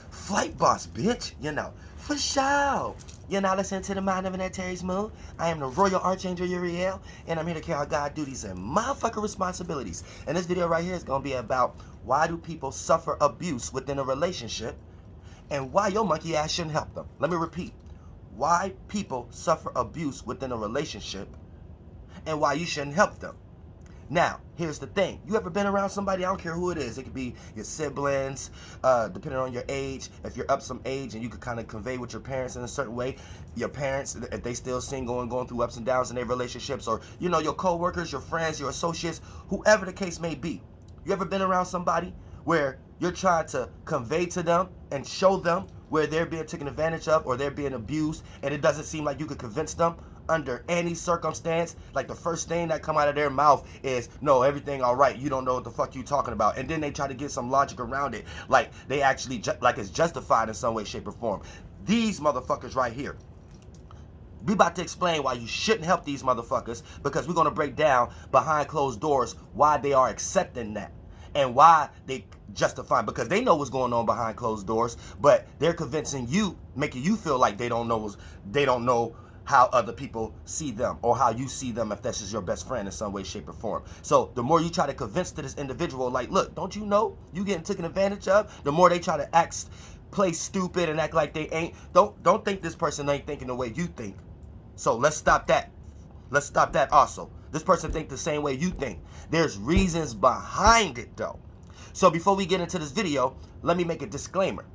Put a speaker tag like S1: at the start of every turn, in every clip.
S1: Flight boss, bitch. For sure. You're now listening to the Mind of Annette Terry's Moon. I am the Royal Archangel Uriel, and I'm here to carry out God duties and motherfucking responsibilities. And this video right here is going to be about why do people suffer abuse within a relationship and why your monkey ass shouldn't help them. Let me repeat. Why people suffer abuse within a relationship and why you shouldn't help them. Now, here's the thing. You ever been around somebody, I don't care who it is. It could be your siblings, depending on your age. If you're up some age and you could kind of convey with your parents in a certain way, your parents, if they still single and going through ups and downs in their relationships, or, your co-workers, your friends, your associates, whoever the case may be. You ever been around somebody where you're trying to convey to them and show them where they're being taken advantage of or they're being abused, and it doesn't seem like you could convince them under any circumstance? Like the first thing that come out of their mouth is, no, everything all right, you don't know what the fuck you talking about. And then they try to get some logic around it, like they actually like it's justified in some way, shape, or form. These motherfuckers right here, we about to explain why you shouldn't help these motherfuckers, because we're going to break down behind closed doors why they are accepting that and why they justify, because they know what's going on behind closed doors, but they're convincing you, making you feel like they don't know how other people see them or how you see them if that's just your best friend in some way, shape, or form. So the more you try to convince to this individual, like, look, don't you know you getting taken advantage of? The more they try to play stupid and act like they ain't. Don't think this person ain't thinking the way you think. So let's stop that. Let's stop that also. This person think the same way you think. There's reasons behind it though. So before we get into this video, let me make a disclaimer.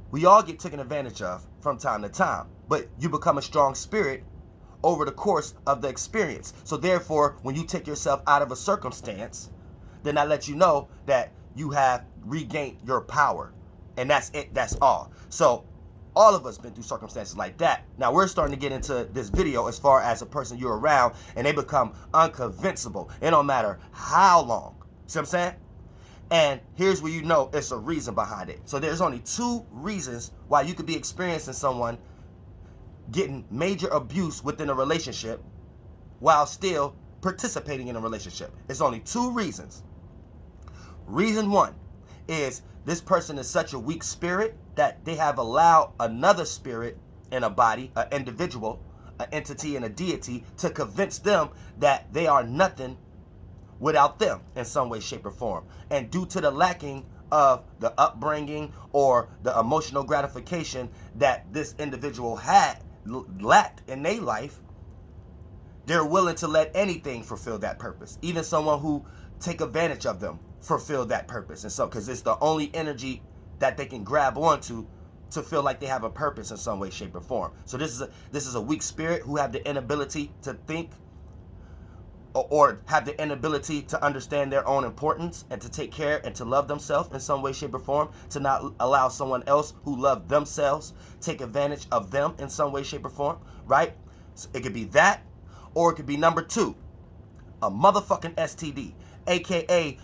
S1: We all get taken advantage of from time to time, but you become a strong spirit over the course of the experience. So therefore, when you take yourself out of a circumstance, then I let you know that you have regained your power. And that's it, that's all. So all of us been through circumstances like that. Now we're starting to get into this video as far as a person you're around and they become unconvincible. It don't matter how long. See what I'm saying? And here's where you know it's a reason behind it. So there's only two reasons why you could be experiencing someone getting major abuse within a relationship while still participating in a relationship. It's only two reasons. Reason one is this person is such a weak spirit that they have allowed another spirit in a body, an individual, an entity, and a deity to convince them that they are nothing without them in some way, shape, or form. And due to the lacking of the upbringing or the emotional gratification that this individual had lacked in their life, they're willing to let anything fulfill that purpose. Even someone who take advantage of them fulfill that purpose. And so, because it's the only energy that they can grab onto to feel like they have a purpose in some way, shape, or form. So this is a weak spirit who have the inability to think or have the inability to understand their own importance and to take care and to love themselves in some way, shape, or form, to not allow someone else who loved themselves take advantage of them in some way, shape, or form, right? So it could be that, or it could be number two, a motherfucking STD, aka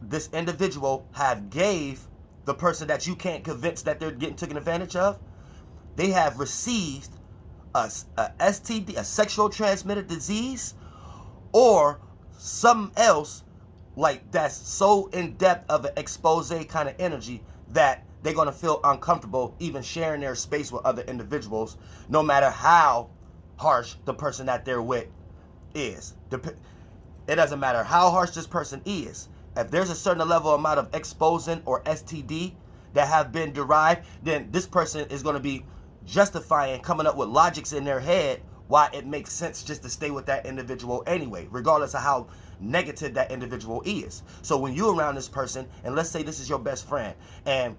S1: this individual have gave the person that you can't convince that they're getting taken advantage of, they have received a STD, a sexual transmitted disease, or something else like that's so in depth of an expose kind of energy that they're going to feel uncomfortable even sharing their space with other individuals, no matter how harsh the person that they're with is. It doesn't matter how harsh this person is. If there's a certain level amount of exposing or STD that have been derived, then this person is going to be justifying, coming up with logics in their head why it makes sense just to stay with that individual anyway, regardless of how negative that individual is. So when you're around this person, and let's say this is your best friend, and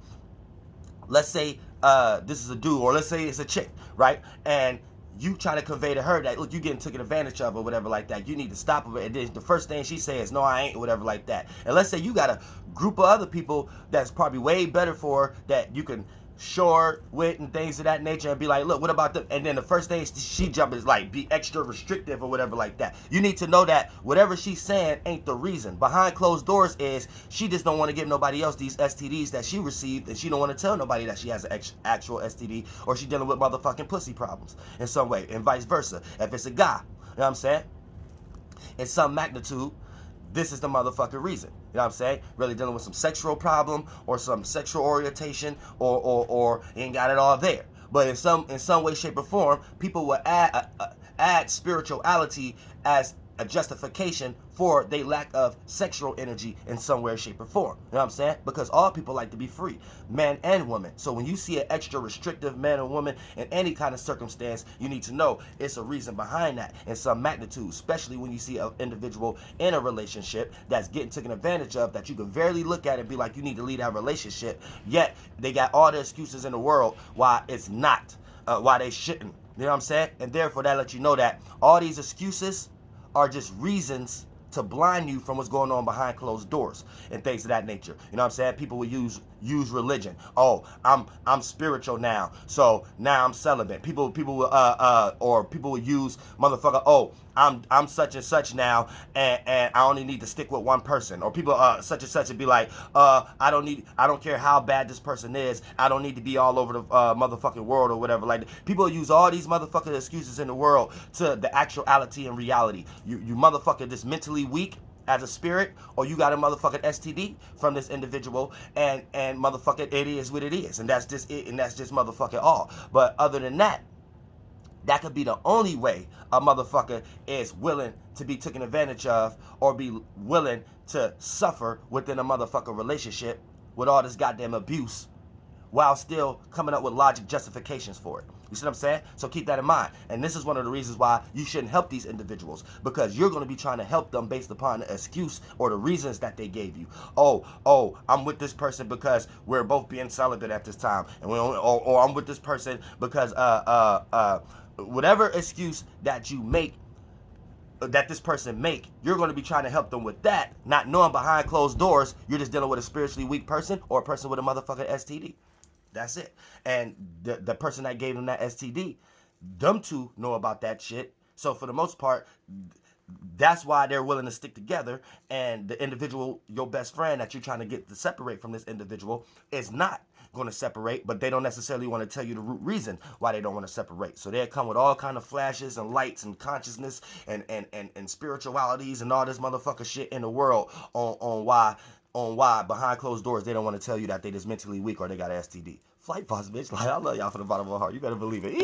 S1: let's say this is a dude, or let's say it's a chick, right? And you trying to convey to her that, look, you getting taken advantage of or whatever like that. You need to stop it. And then the first thing she says, no, I ain't, or whatever like that. And let's say you got a group of other people that's probably way better for her that you can short with and things of that nature, and be like, look, what about them? And then the first thing she jump is like, be extra restrictive or whatever like that. You need to know that whatever she's saying ain't the reason. Behind closed doors is she just don't want to give nobody else these STDs that she received, and she don't want to tell nobody that she has an actual STD, or she dealing with motherfucking pussy problems in some way, and vice versa. If it's a guy, you know what I'm saying, in some magnitude, this is the motherfucking reason. You know what I'm saying? Really dealing with some sexual problem or some sexual orientation or ain't got it all there. But in some way, shape, or form, people will add spirituality as a justification for their lack of sexual energy in some way, shape, or form. You know what I'm saying? Because all people like to be free, man and woman. So when you see an extra restrictive man or woman in any kind of circumstance, you need to know it's a reason behind that in some magnitude, especially when you see an individual in a relationship that's getting taken advantage of, that you can barely look at and be like, you need to leave that relationship, yet they got all the excuses in the world why it's not, why they shouldn't. You know what I'm saying? And therefore, that lets you know that all these excuses are just reasons to blind you from what's going on behind closed doors and things of that nature. You know what I'm saying? People will use religion. Oh, I'm spiritual now, so now I'm celibate. People will or people will use motherfucker. Oh, I'm such and such now, and I only need to stick with one person. Or people such and such would be like, I don't care how bad this person is. I don't need to be all over the motherfucking world or whatever. Like, people use all these motherfucking excuses in the world to the actuality and reality. You motherfucker just mentally weak as a spirit, or you got a motherfucking STD from this individual, and motherfucking it is what it is, and that's just it, and that's just motherfucking all. But other than that, that could be the only way a motherfucker is willing to be taken advantage of or be willing to suffer within a motherfucking relationship with all this goddamn abuse while still coming up with logic justifications for it. You see what I'm saying? So keep that in mind. And this is one of the reasons why you shouldn't help these individuals, because you're going to be trying to help them based upon the excuse or the reasons that they gave you. Oh, I'm with this person because we're both being celibate at this time, and or I'm with this person because whatever excuse that you make, that this person make, you're going to be trying to help them with that, not knowing behind closed doors you're just dealing with a spiritually weak person or a person with a motherfucking STD. That's it. And the person that gave them that STD, them two know about that shit. So for the most part, that's why they're willing to stick together. And the individual, your best friend that you're trying to get to separate from this individual, is not going to separate, but they don't necessarily want to tell you the root reason why they don't want to separate. So they'll come with all kind of flashes and lights and consciousness and spiritualities and all this motherfucker shit in the world on why behind closed doors they don't want to tell you that they just mentally weak or they got an STD. Flight boss, bitch. Like, I love y'all from the bottom of my heart. You better believe it.